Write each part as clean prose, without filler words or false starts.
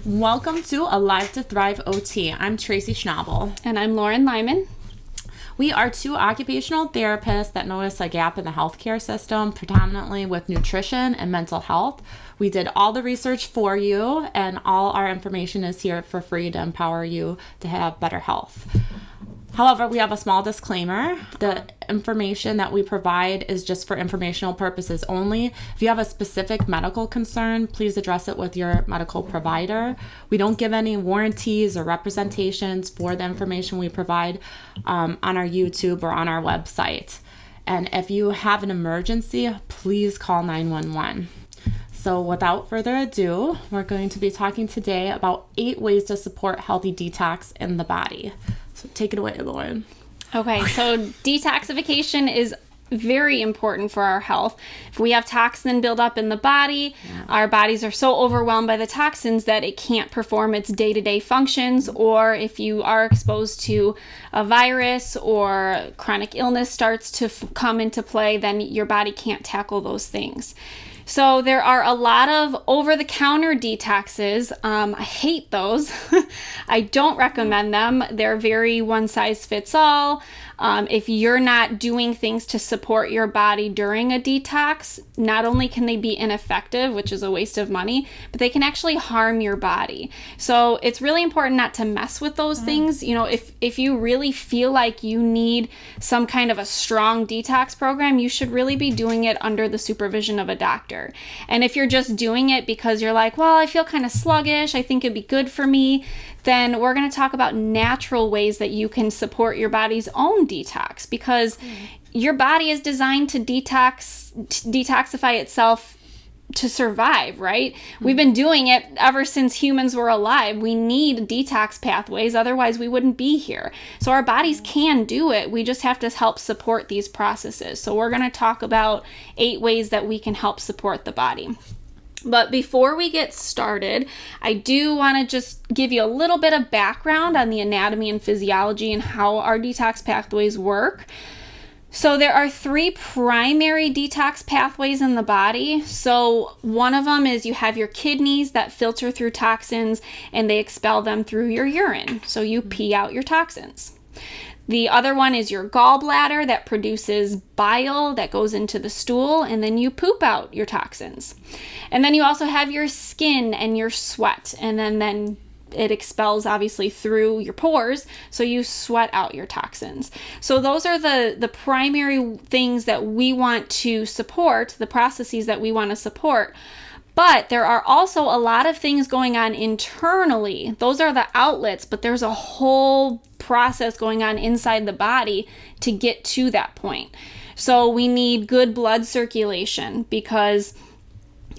Welcome to Alive to Thrive OT. I'm Tracy Schnabel. And I'm Lauren Lyman. We are two occupational therapists that notice a gap in the healthcare system, predominantly with nutrition and mental health. We did all the research for you, and all our information is here for free to empower you to have better health. However, we have a small disclaimer. The information that we provide is just for informational purposes only. If you have a specific medical concern, please address it with your medical provider. We don't give any warranties or representations for the information we provide on our YouTube or on our website. And if you have an emergency, please call 911. So without further ado, we're going to be talking today about 8 ways to support healthy detox in the body. So take it away, Lauren. Okay, so detoxification is very important for our health. If we have toxin buildup in the body, our bodies are so overwhelmed by the toxins that it can't perform its day-to-day functions, or if you are exposed to a virus or chronic illness starts to come into play, then your body can't tackle those things. So there are a lot of over-the-counter detoxes. I hate those. I don't recommend them. They're very one-size-fits-all. If you're not doing things to support your body during a detox, not only can they be ineffective, which is a waste of money, but they can actually harm your body. So it's really important not to mess with those things. You know, if you really feel like you need some kind of a strong detox program, you should really be doing it under the supervision of a doctor. And if you're just doing it because you're like, well, I feel kind of sluggish, I think it'd be good for me, then we're going to talk about natural ways that you can support your body's own detox, because your body is designed to detoxify itself to survive, right? We've been doing it ever since humans were alive. We need detox pathways, otherwise we wouldn't be here. So our bodies can do it. We just have to help support these processes. So we're going to talk about 8 ways that we can help support the body. But before we get started, I do want to just give you a little bit of background on the anatomy and physiology and how our detox pathways work. So there are 3 primary detox pathways in the body. So one of them is you have your kidneys that filter through toxins and they expel them through your urine. So you pee out your toxins. The other one is your gallbladder that produces bile that goes into the stool, and then you poop out your toxins. And then you also have your skin and your sweat, and then it expels obviously through your pores, so you sweat out your toxins. So those are the primary things that we want to support, the processes that we want to support. But there are also a lot of things going on internally. Those are the outlets, but there's a whole process going on inside the body to get to that point. So we need good blood circulation, because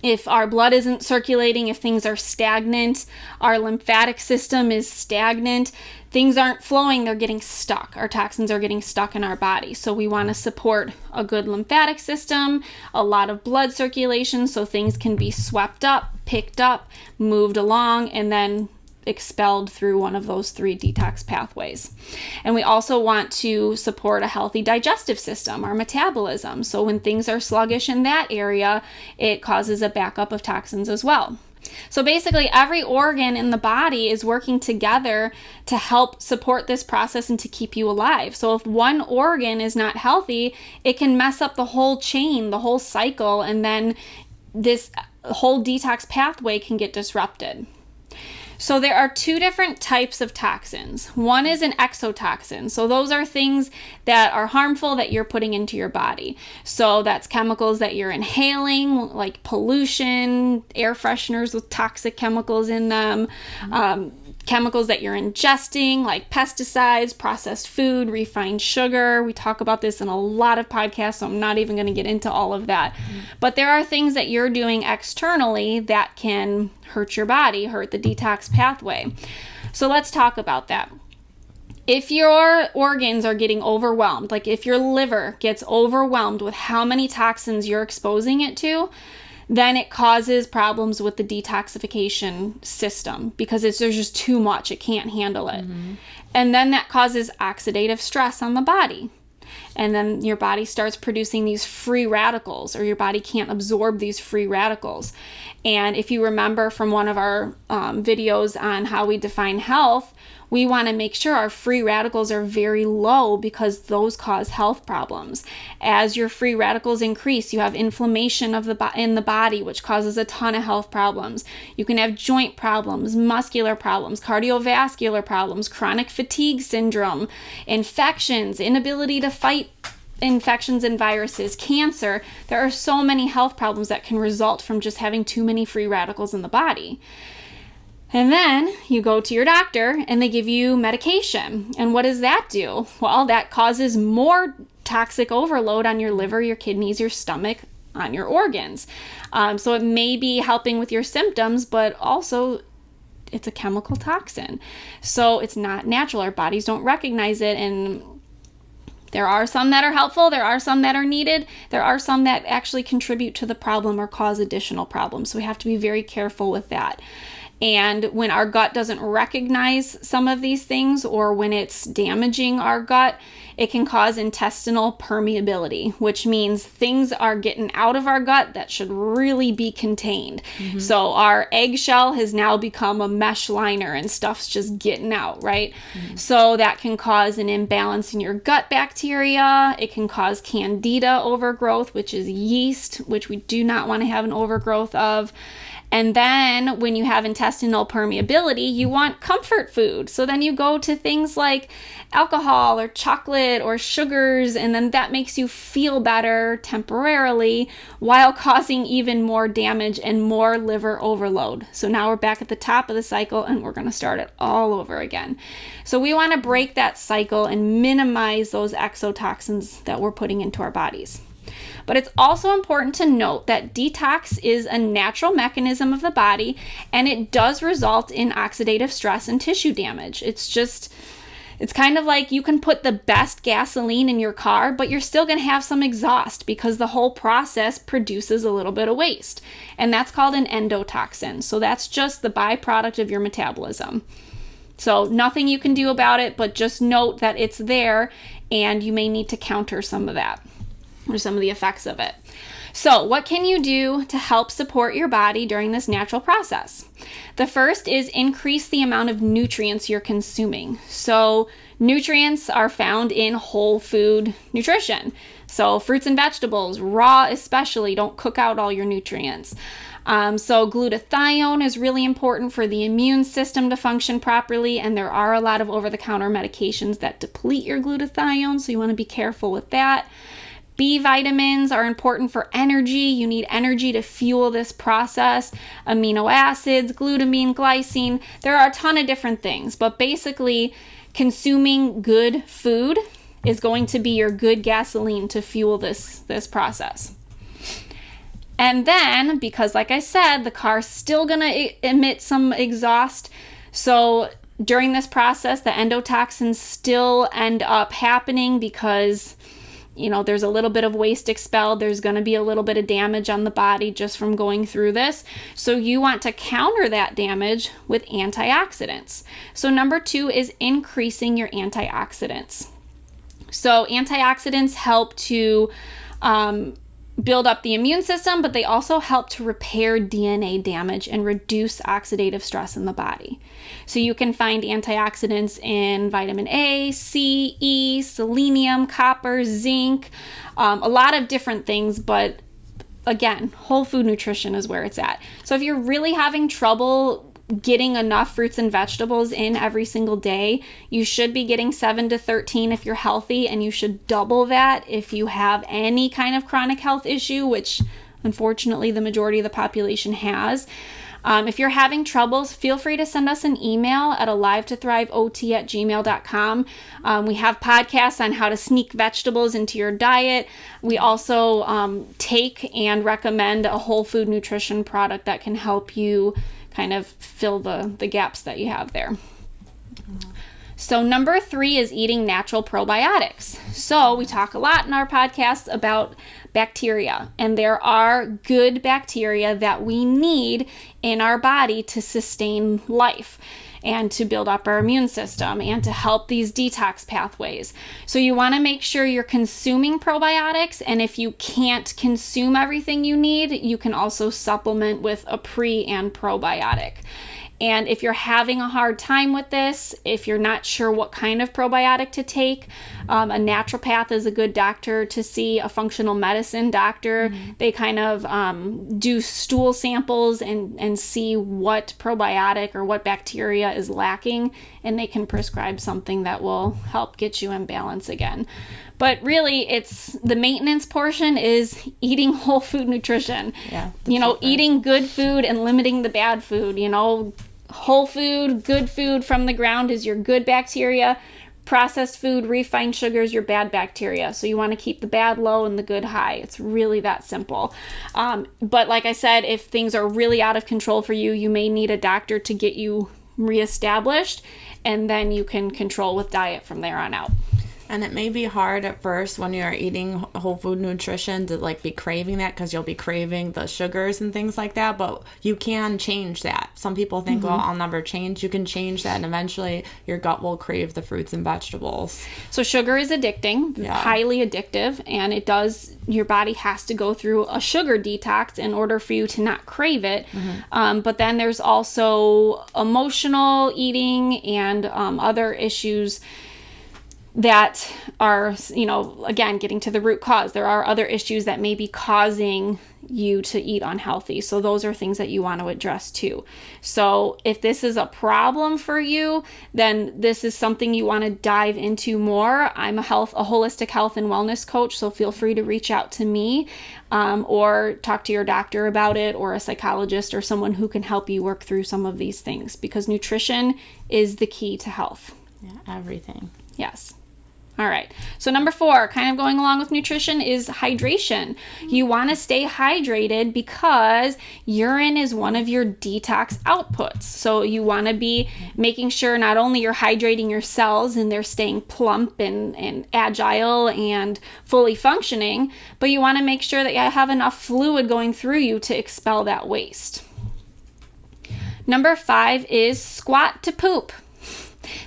if our blood isn't circulating, if things are stagnant, our lymphatic system is stagnant, things aren't flowing, they're getting stuck. Our toxins are getting stuck in our body. So we want to support a good lymphatic system, a lot of blood circulation, so things can be swept up, picked up, moved along, and then expelled through one of those 3 detox pathways. And we also want to support a healthy digestive system, our metabolism. So when things are sluggish in that area, it causes a backup of toxins as well. So basically every organ in the body is working together to help support this process and to keep you alive. So if one organ is not healthy, it can mess up the whole chain, the whole cycle, and then this whole detox pathway can get disrupted. So there are 2 different types of toxins. One is an exotoxin. So those are things that are harmful that you're putting into your body. So that's chemicals that you're inhaling, like pollution, air fresheners with toxic chemicals in them, chemicals that you're ingesting, like pesticides, processed food, refined sugar. We talk about this in a lot of podcasts, so I'm not even going to get into all of that. But there are things that you're doing externally that can hurt your body, hurt the detox pathway. So let's talk about that. If your organs are getting overwhelmed, like if your liver gets overwhelmed with how many toxins you're exposing it to, then it causes problems with the detoxification system, because there's just too much. It can't handle it. And then that causes oxidative stress on the body. and then your body starts producing these free radicals, or your body can't absorb these free radicals. And if you remember from one of our videos on how we define health, we want to make sure our free radicals are very low because those cause health problems. As your free radicals increase, you have inflammation in the body, which causes a ton of health problems. You can have joint problems, muscular problems, cardiovascular problems, chronic fatigue syndrome, infections, inability to fight infections and viruses, cancer. There are so many health problems that can result from just having too many free radicals in the body. And then you go to your doctor and they give you medication. And what does that do? Well, that causes more toxic overload on your liver, your kidneys, your stomach, on your organs. So it may be helping with your symptoms, but also it's a chemical toxin. So it's not natural. Our bodies don't recognize it. And there are some that are helpful. There are some that are needed. There are some that actually contribute to the problem or cause additional problems. So we have to be very careful with that. And when our gut doesn't recognize some of these things, or when it's damaging our gut, it can cause intestinal permeability, which means things are getting out of our gut that should really be contained. Mm-hmm. So our eggshell has now become a mesh liner and stuff's just getting out, right? Mm-hmm. So that can cause an imbalance in your gut bacteria. It can cause candida overgrowth, which is yeast, which we do not want to have an overgrowth of. And then when you have intestinal permeability, you want comfort food. So then you go to things like alcohol or chocolate or sugars, and then that makes you feel better temporarily while causing even more damage and more liver overload. So now we're back at the top of the cycle and we're going to start it all over again. So we want to break that cycle and minimize those exotoxins that we're putting into our bodies. But it's also important to note that detox is a natural mechanism of the body, and it does result in oxidative stress and tissue damage. It's kind of like you can put the best gasoline in your car, but you're still going to have some exhaust because the whole process produces a little bit of waste. And that's called an endotoxin. So that's just the byproduct of your metabolism. So nothing you can do about it, but just note that it's there and you may need to counter some of that, or some of the effects of it. So what can you do to help support your body during this natural process? The first is increase the amount of nutrients you're consuming. So nutrients are found in whole food nutrition. So fruits and vegetables, raw especially, don't cook out all your nutrients. So glutathione is really important for the immune system to function properly, and there are a lot of over-the-counter medications that deplete your glutathione, so you want to be careful with that. B vitamins are important for energy. You need energy to fuel this process. Amino acids, glutamine, glycine. There are a ton of different things, but basically consuming good food is going to be your good gasoline to fuel this process. And then, because like I said, the car's still going to emit some exhaust, so during this process, the endotoxins still end up happening because there's a little bit of waste expelled. There's going to be a little bit of damage on the body just from going through this. So you want to counter that damage with antioxidants. So number 2 is increasing your antioxidants. So antioxidants help to build up the immune system, but they also help to repair DNA damage and reduce oxidative stress in the body. So you can find antioxidants in vitamin A, C, E, selenium, copper, zinc, a lot of different things, but again, whole food nutrition is where it's at. So if you're really having trouble getting enough fruits and vegetables in every single day, you should be getting 7 to 13 if you're healthy, and you should double that if you have any kind of chronic health issue, which unfortunately the majority of the population has. If you're having troubles, feel free to send us an email at alivetothrivegt@gmail.com. We have podcasts on how to sneak vegetables into your diet. We also take and recommend a whole food nutrition product that can help you kind of fill the gaps that you have there. So number 3 is eating natural probiotics. So we talk a lot in our podcasts about bacteria. And there are good bacteria that we need in our body to sustain life and to build up our immune system and to help these detox pathways. So you want to make sure you're consuming probiotics, and if you can't consume everything you need, you can also supplement with a pre and probiotic. And if you're having a hard time with this, if you're not sure what kind of probiotic to take, a naturopath is a good doctor to see, a functional medicine doctor. They kind of do stool samples and see what probiotic or what bacteria is lacking, and they can prescribe something that will help get you in balance again. But really, it's the maintenance portion is eating whole food nutrition. Yeah, eating good food and limiting the bad food. Whole food, good food from the ground is your good bacteria. Processed food, refined sugars, your bad bacteria. So you want to keep the bad low and the good high. It's really that simple. But like I said, if things are really out of control for you, you may need a doctor to get you reestablished, and then you can control with diet from there on out. And it may be hard at first when you're eating whole food nutrition to be craving that, because you'll be craving the sugars and things like that, but you can change that. Some people think, well, I'll never change. You can change that, and eventually your gut will crave the fruits and vegetables. So sugar is addicting, highly addictive, and your body has to go through a sugar detox in order for you to not crave it. But then there's also emotional eating and other issues that are, again, getting to the root cause. There are other issues that may be causing you to eat unhealthy. So those are things that you want to address too. So if this is a problem for you, then this is something you want to dive into more. I'm a holistic health and wellness coach, so feel free to reach out to me or talk to your doctor about it, or a psychologist or someone who can help you work through some of these things, because nutrition is the key to health. Yeah, everything. Yes. All right. So number 4, kind of going along with nutrition, is hydration. You want to stay hydrated because urine is one of your detox outputs. So you want to be making sure not only you're hydrating your cells and they're staying plump and agile and fully functioning, but you want to make sure that you have enough fluid going through you to expel that waste. Number 5 is squat to poop.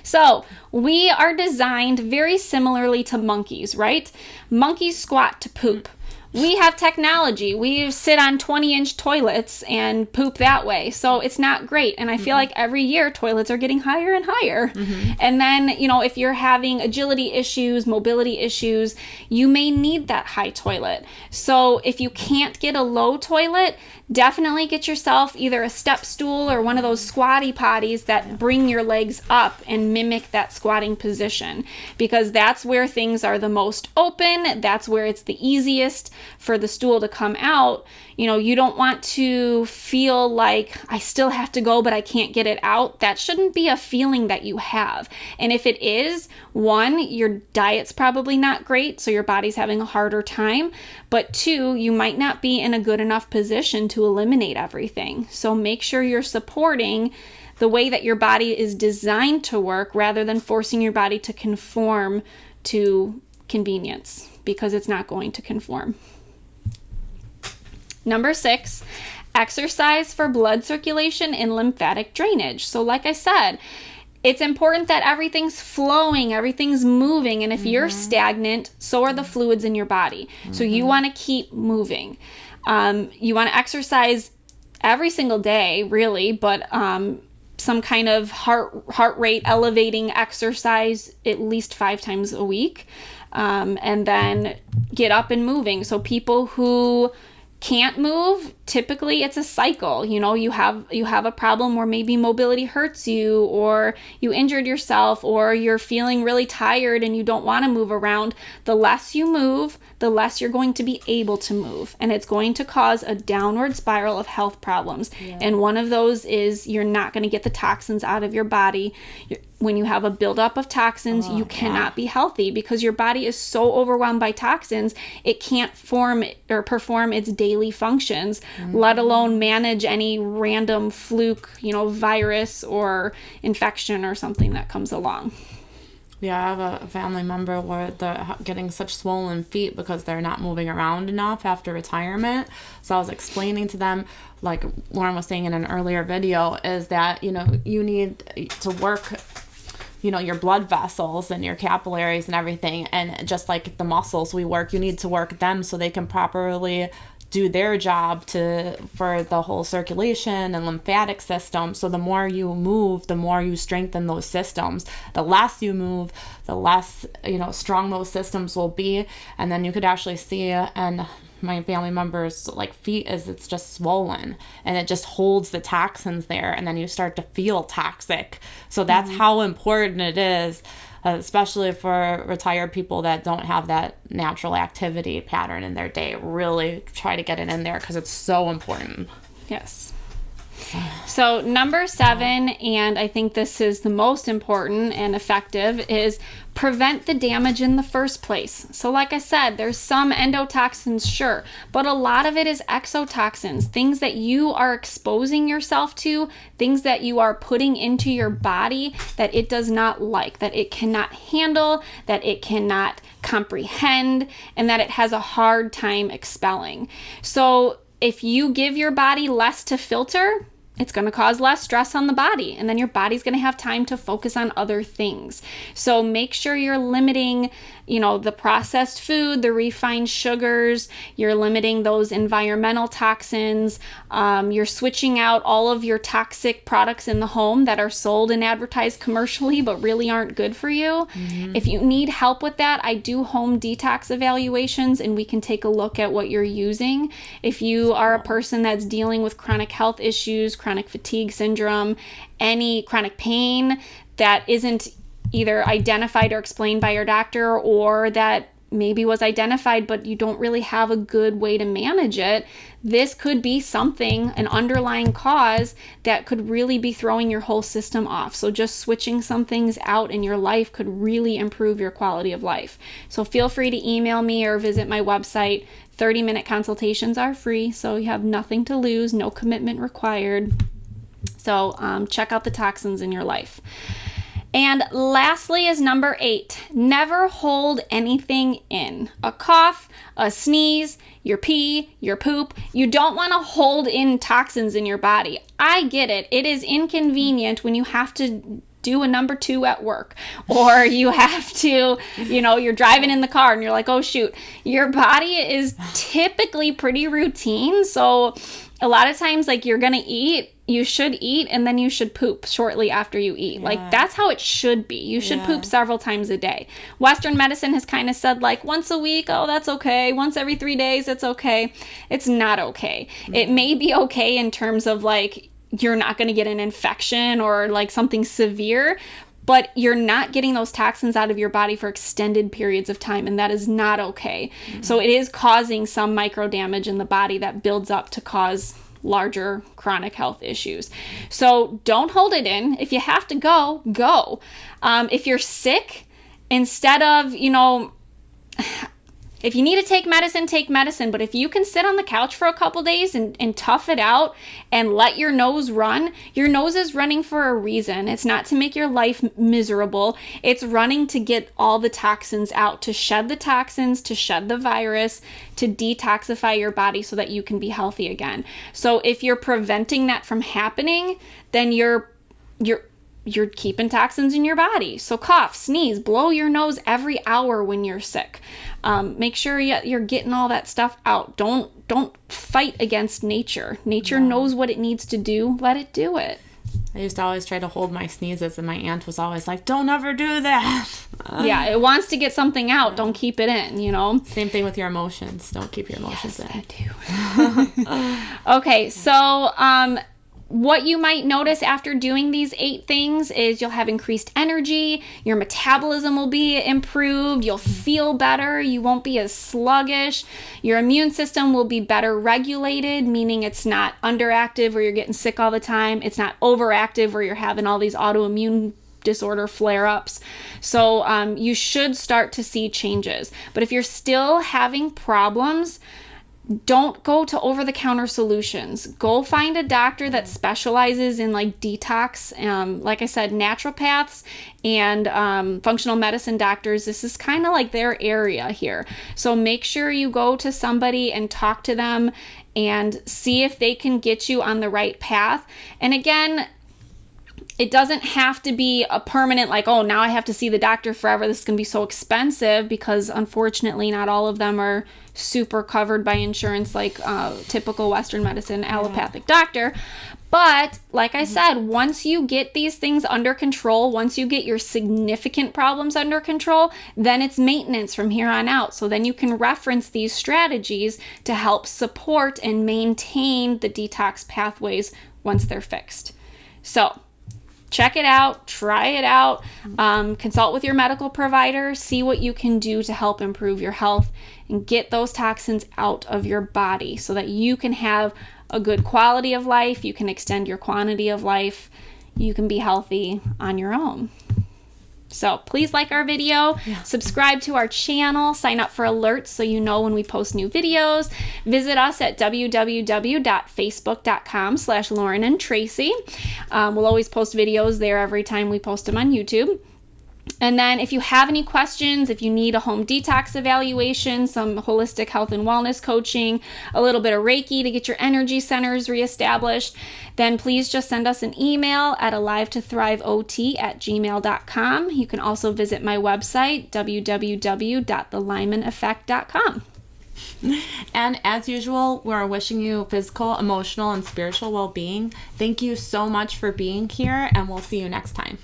So we are designed very similarly to monkeys, right? Monkeys squat to poop. We have technology. We sit on 20-inch toilets and poop that way. So it's not great. And I feel like every year toilets are getting higher and higher. And then, if you're having agility issues, mobility issues, you may need that high toilet. So if you can't get a low toilet, definitely get yourself either a step stool or one of those squatty potties that bring your legs up and mimic that squatting position, because that's where things are the most open. That's where it's the easiest for the stool to come out. You don't want to feel like I still have to go, but I can't get it out. That shouldn't be a feeling that you have. And if it is, 1, your diet's probably not great, so your body's having a harder time. But 2, you might not be in a good enough position to eliminate everything. So make sure you're supporting the way that your body is designed to work, rather than forcing your body to conform to convenience, because it's not going to conform. Number 6, exercise for blood circulation and lymphatic drainage. So like I said, it's important that everything's flowing, everything's moving. And if you're stagnant, so are the fluids in your body. So you want to keep moving. You want to exercise every single day, really, but some kind of heart rate elevating exercise at least 5 times a week. And then get up and moving. So people who can't move, typically it's a cycle. You have a problem where maybe mobility hurts you, or you injured yourself, or you're feeling really tired and you don't want to move around. The less you move, the less you're going to be able to move, and it's going to cause a downward spiral of health problems. And one of those is you're not going to get the toxins out of your body. When you have a buildup of toxins, you cannot be healthy, because your body is so overwhelmed by toxins, it can't form or perform its daily functions, let alone manage any random fluke, virus or infection or something that comes along. Yeah, I have a family member where they're getting such swollen feet because they're not moving around enough after retirement. So I was explaining to them, like Lauren was saying in an earlier video, is that, you need to work, your blood vessels and your capillaries and everything. And just like the muscles we work, you need to work them so they can properly do their job for the whole circulation and lymphatic system. So the more you move, the more you strengthen those systems. The less you move, the less strong those systems will be. And then you could actually see, and my family members feet, it's just swollen and it just holds the toxins there, and then you start to feel toxic. So that's how important it is, especially for retired people that don't have that natural activity pattern in their day. Really try to get it in there because it's so important. Yes. So number 7, and I think this is the most important and effective, is prevent the damage in the first place. So like I said, there's some endotoxins, sure, but a lot of it is exotoxins, things that you are exposing yourself to, things that you are putting into your body that it does not like, that it cannot handle, that it cannot comprehend, and that it has a hard time expelling. So if you give your body less to filter, it's going to cause less stress on the body, and then your body's going to have time to focus on other things. So make sure you're limiting, the processed food, the refined sugars, you're limiting those environmental toxins, you're switching out all of your toxic products in the home that are sold and advertised commercially but really aren't good for you. If you need help with that, I do home detox evaluations, and we can take a look at what you're using. If you are a person that's dealing with chronic health issues, chronic fatigue syndrome, any chronic pain that isn't either identified or explained by your doctor, or that maybe was identified but you don't really have a good way to manage it, this could be something, an underlying cause that could really be throwing your whole system off. So just switching some things out in your life could really improve your quality of life. So feel free to email me or visit my website. 30-minute consultations are free, so you have nothing to lose, no commitment required. So check out the toxins in your life. And lastly is number 8, never hold anything in. A cough, a sneeze, your pee, your poop. You don't want to hold in toxins in your body. I get it. It is inconvenient when you have to do a number 2 at work, or you have to, you're driving in the car and you're like, oh shoot. Your body is typically pretty routine. So a lot of times, you're going to eat, you should eat, and then you should poop shortly after you eat. Yeah. That's how it should be. You should poop several times a day. Western medicine has kind of said once a week, oh, that's okay. Once every 3 days, it's okay. It's not okay. Mm-hmm. It may be okay in terms of you're not going to get an infection or something severe, but you're not getting those toxins out of your body for extended periods of time, and that is not okay. Mm-hmm. So it is causing some micro damage in the body that builds up to cause larger chronic health issues. So don't hold it in. If you have to go, go. If you're sick, instead of, if you need to take medicine. But if you can sit on the couch for a couple days and tough it out and let your nose run, your nose is running for a reason. It's not to make your life miserable. It's running to get all the toxins out, to shed the toxins, to shed the virus, to detoxify your body so that you can be healthy again. So if you're preventing that from happening, then you're keeping toxins in your body. So cough, sneeze, blow your nose every hour when you're sick. Make sure you're getting all that stuff out. Don't fight against nature. Nature knows what it needs to do. Let it do it. I used to always try to hold my sneezes, and my aunt was always like, don't ever do that. Yeah, it wants to get something out. Don't keep it in, Same thing with your emotions. Don't keep your emotions in. I do. Okay, so what you might notice after doing these 8 things is you'll have increased energy, your metabolism will be improved, you'll feel better, you won't be as sluggish, your immune system will be better regulated, meaning it's not underactive where you're getting sick all the time, it's not overactive where you're having all these autoimmune disorder flare-ups. So you should start to see changes. But if you're still having problems, don't go to over-the-counter solutions. Go find a doctor that specializes in like detox. Like I said, naturopaths and functional medicine doctors, this is kind of like their area here. So make sure you go to somebody and talk to them and see if they can get you on the right path. And again, it doesn't have to be a permanent, like, oh, now I have to see the doctor forever. This is going to be so expensive, because unfortunately not all of them are super covered by insurance, like typical Western medicine allopathic doctor. But like I said, once you get these things under control, once you get your significant problems under control, then it's maintenance from here on out. So then you can reference these strategies to help support and maintain the detox pathways once they're fixed. So check it out, try it out, consult with your medical provider, see what you can do to help improve your health and get those toxins out of your body so that you can have a good quality of life, you can extend your quantity of life, you can be healthy on your own. So please like our video, subscribe to our channel, sign up for alerts so you know when we post new videos. Visit us at www.facebook.com/Lauren and Tracy. We'll always post videos there every time we post them on YouTube. And then if you have any questions, if you need a home detox evaluation, some holistic health and wellness coaching, a little bit of Reiki to get your energy centers reestablished, then please just send us an email at alivetothrivot@gmail.com. You can also visit my website, www.thelymaneffect.com. And as usual, we're wishing you physical, emotional, and spiritual well-being. Thank you so much for being here, and we'll see you next time.